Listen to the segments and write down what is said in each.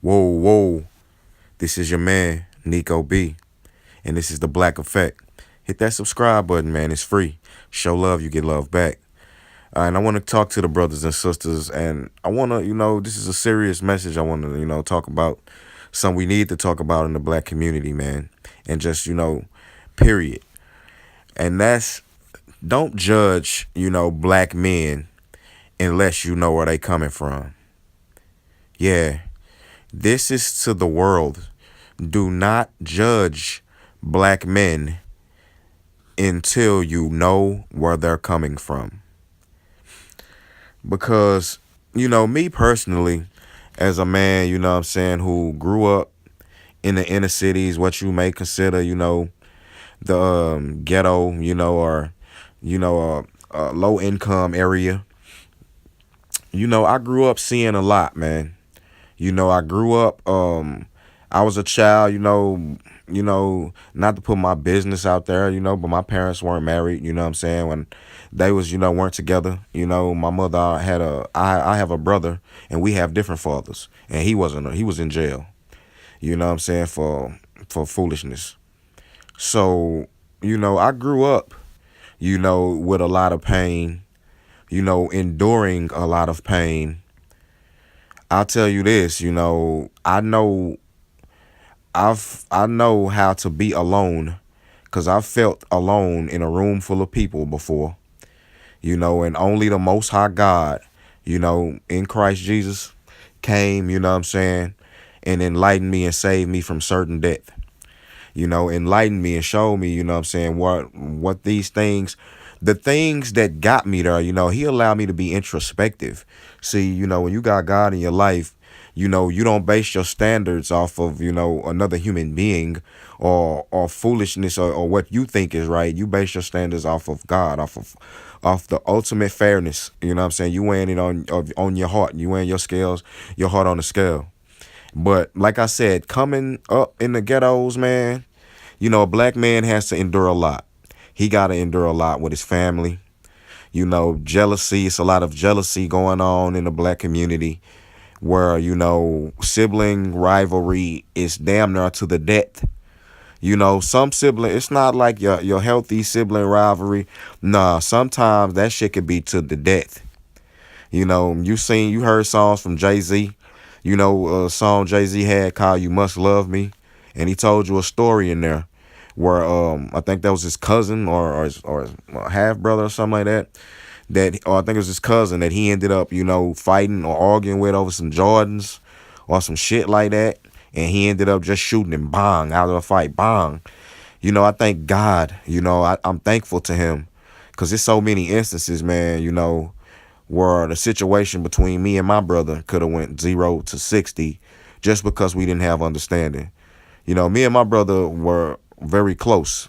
Whoa, whoa. This is your man, Nico B. And this is the Black Effect. Hit that subscribe button, man. It's free. Show love, you get love back. And I want to talk to the brothers and sisters. And I want to, this is a serious message I want to, talk about. Something we need to talk about in the black community, man. And just, period. And that's, don't judge, black men unless you know where they coming from. Yeah. This is to the world. Do not judge black men until you know where they're coming from. Because, me personally, as a man, who grew up in the inner cities, what you may consider, the ghetto, or, a low income area. I grew up seeing a lot, man. I grew up, I was a child, not to put my business out there, but my parents weren't married, when they was, weren't together. My mother had I have a brother and we have different fathers, and he was in jail, for foolishness. So, I grew up, with a lot of pain, enduring a lot of pain. I'll tell you this, I know how to be alone because I've felt alone in a room full of people before, and only the Most High God, in Christ Jesus came, and enlightened me and saved me from certain death, enlightened me and showed me, what these things, the things that got me there, he allowed me to be introspective. See, when you got God in your life, you don't base your standards off of, another human being or foolishness or what you think is right. You base your standards off of God, off the ultimate fairness. You weighing it on your heart. You weighing your scales, your heart on the scale. But like I said, coming up in the ghettos, man, a black man has to endure a lot. He got to endure a lot with his family. Jealousy. It's a lot of jealousy going on in the black community where, sibling rivalry is damn near to the death. Some sibling, it's not like your healthy sibling rivalry. Nah, sometimes that shit could be to the death. You heard songs from Jay-Z. A song Jay-Z had called "You Must Love Me," and he told you a story in there where I think that was his cousin or his half brother or something like that. Or I think it was his cousin that he ended up, fighting or arguing with over some Jordans or some shit like that. And he ended up just shooting him, bang, out of a fight, bang. I thank God, I'm thankful to him because there's so many instances, man, where the situation between me and my brother could have went 0 to 60 just because we didn't have understanding. Me and my brother were very close,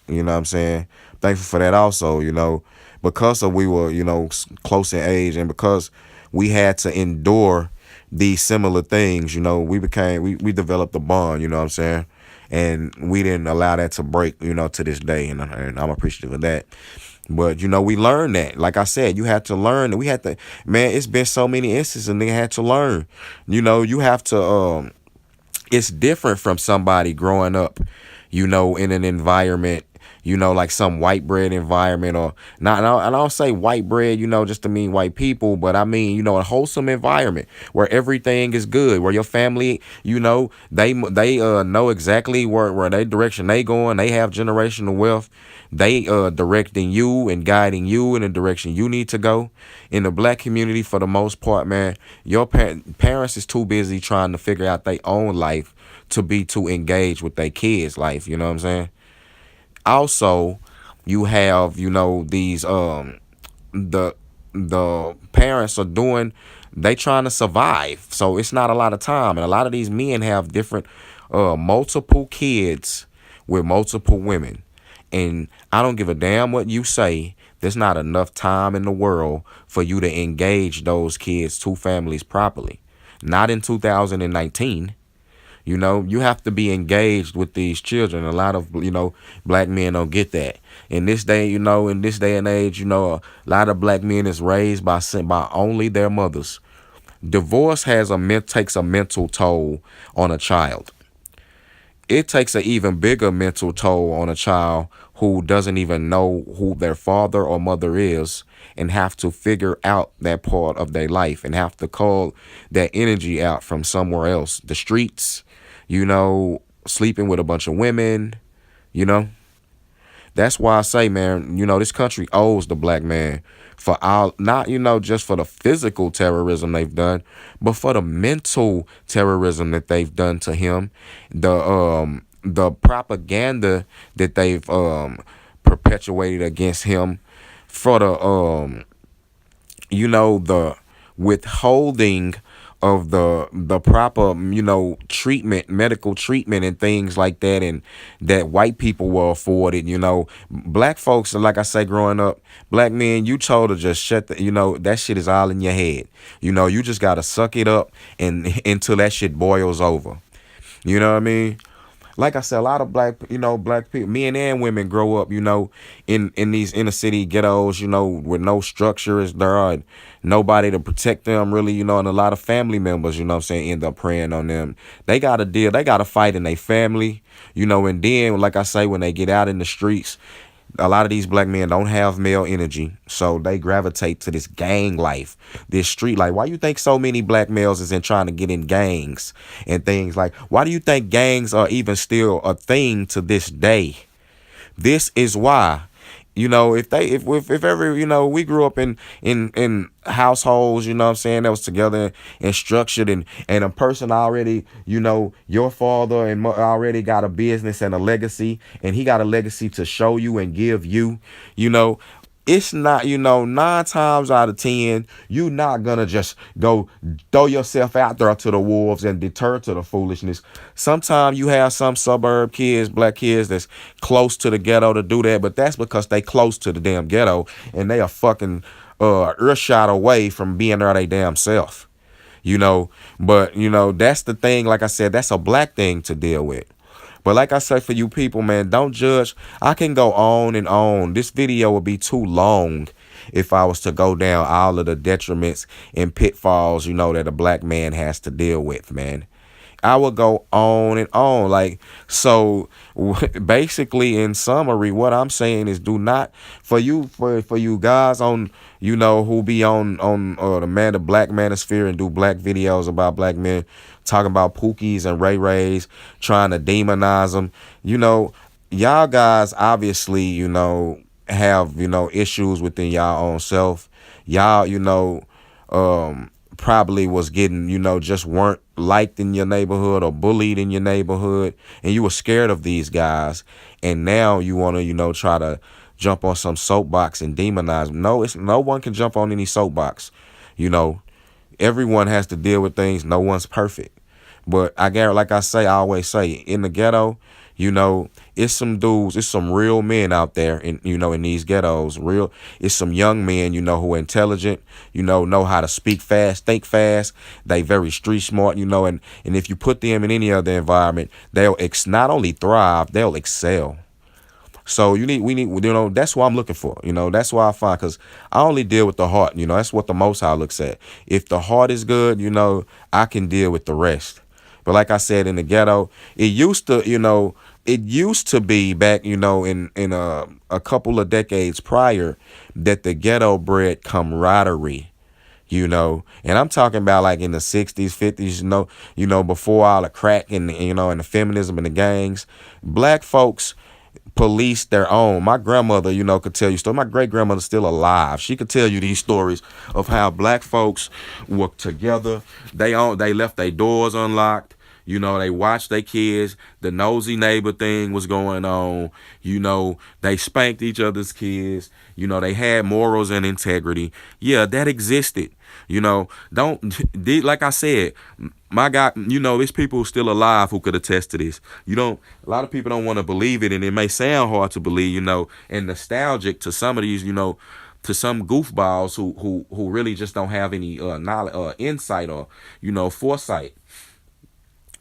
Thankful for that also, because we were, close in age and because we had to endure these similar things, we developed a bond, and we didn't allow that to break, to this day, and I'm appreciative of that. But, we learned that. Like I said, you had to learn. And we had to, man, it's been so many instances and they had to learn. You have to, it's different from somebody growing up, in an environment, like some white bread environment or not. And I don't say white bread, just to mean white people, but I mean, a wholesome environment where everything is good, where your family, they know exactly where they direction they going. They have generational wealth. They directing you and guiding you in the direction you need to go. In the black community, for the most part, man, your parents is too busy trying to figure out their own life to be too engaged with their kids' life. You know what I'm saying? Also, you have, these the parents are doing, they trying to survive. So it's not a lot of time. And a lot of these men have different multiple kids with multiple women. And I don't give a damn what you say. There's not enough time in the world for you to engage those kids, two families properly. Not in 2019. You have to be engaged with these children. A lot of, black men don't get that. In this day, in this day and age, a lot of black men is raised by only their mothers. Divorce takes a mental toll on a child. It takes an even bigger mental toll on a child who doesn't even know who their father or mother is and have to figure out that part of their life and have to call that energy out from somewhere else. The streets, sleeping with a bunch of women, you know. That's why I say, man, this country owes the black man for our, not, just for the physical terrorism they've done, but for the mental terrorism that they've done to him, the propaganda that they've perpetuated against him, for the withholding of the proper treatment, medical treatment and things like that, and that white people were afforded. Black folks, like I say, growing up, black men, you told to just shut that shit is all in your head. You just gotta suck it up and until that shit boils over. You know what I mean? Like I said, a lot of black people, men and women, grow up, in these inner city ghettos, with no structures. There are nobody to protect them, really, and a lot of family members, what I'm saying, end up preying on them. They got to deal, they got to fight in their family, and then, like I say, when they get out in the streets, a lot of these black men don't have male energy, so they gravitate to this gang life, this street life. Why you think so many black males is in trying to get in gangs and things like? Why do you think gangs are even still a thing to this day? This is why. If ever, we grew up in households, what I'm saying, that was together and structured, and a person already, your father and already got a business and a legacy, and he got a legacy to show you and give you, you know it's not, 9 times out of 10, you not gonna just go throw yourself out there to the wolves and deter to the foolishness. Sometimes you have some suburb kids, black kids, that's close to the ghetto to do that, but that's because they close to the damn ghetto and they are fucking earshot away from being there they damn self. But that's the thing. Like I said, that's a black thing to deal with. But like I say, for you people, man, don't judge. I can go on and on. This video would be too long if I was to go down all of the detriments and pitfalls, that a black man has to deal with, man. I would go on and on. Like, so basically, in summary, what I'm saying is, do not, for you guys on, who be on the black manosphere and do black videos about black men, talking about Pookies and Ray Rays, trying to demonize them. Y'all guys obviously, have, issues within y'all own self. Y'all, probably was getting, just weren't liked in your neighborhood or bullied in your neighborhood, and you were scared of these guys, and now you want to, try to jump on some soapbox and demonize them. No one can jump on any soapbox. Everyone has to deal with things. No one's perfect. But like I say, I always say, in the ghetto, it's some dudes, it's some real men out there in these ghettos. It's some young men, who are intelligent, know how to speak fast, think fast. They very street smart, and if you put them in any other environment, they'll not only thrive, they'll excel. So we need, that's what I'm looking for. That's why I find, because I only deal with the heart. That's what the Most High looks at. If the heart is good, I can deal with the rest. But like I said, in the ghetto, it used to be back, in a couple of decades prior, that the ghetto bred camaraderie. And I'm talking about like in the 60s, 50s, before all the crack and and the feminism and the gangs, black folks police their own. My grandmother, could tell you stories. My great grandmother's still alive. She could tell you these stories of how black folks were together. They left their doors unlocked. They watched their kids. The nosy neighbor thing was going on. They spanked each other's kids. They had morals and integrity. Yeah, that existed. Like I said, my God, there's people still alive who could attest to this. A lot of people don't want to believe it, and it may sound hard to believe, and nostalgic to some of these, to some goofballs who really just don't have any knowledge, insight, or foresight.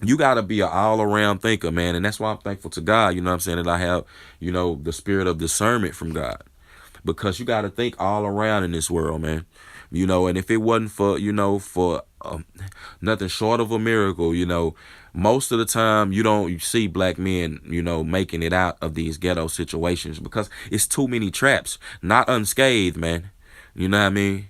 You got to be an all-around thinker, man, and that's why I'm thankful to God, what I'm saying, that I have, the spirit of discernment from God, because you got to think all around in this world, man. And if it wasn't for, for nothing short of a miracle, most of the time you see black men, making it out of these ghetto situations because it's too many traps, not unscathed, man. You know what I mean?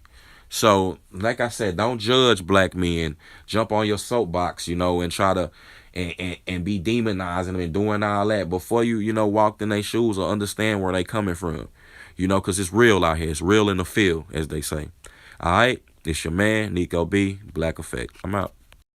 So, like I said, don't judge black men. Jump on your soapbox, and try to and be demonizing them and doing all that before you, walked in their shoes or understand where they coming from. Because it's real out here. It's real in the field, as they say. All right, it's your man, Nico B, Black Effect. I'm out.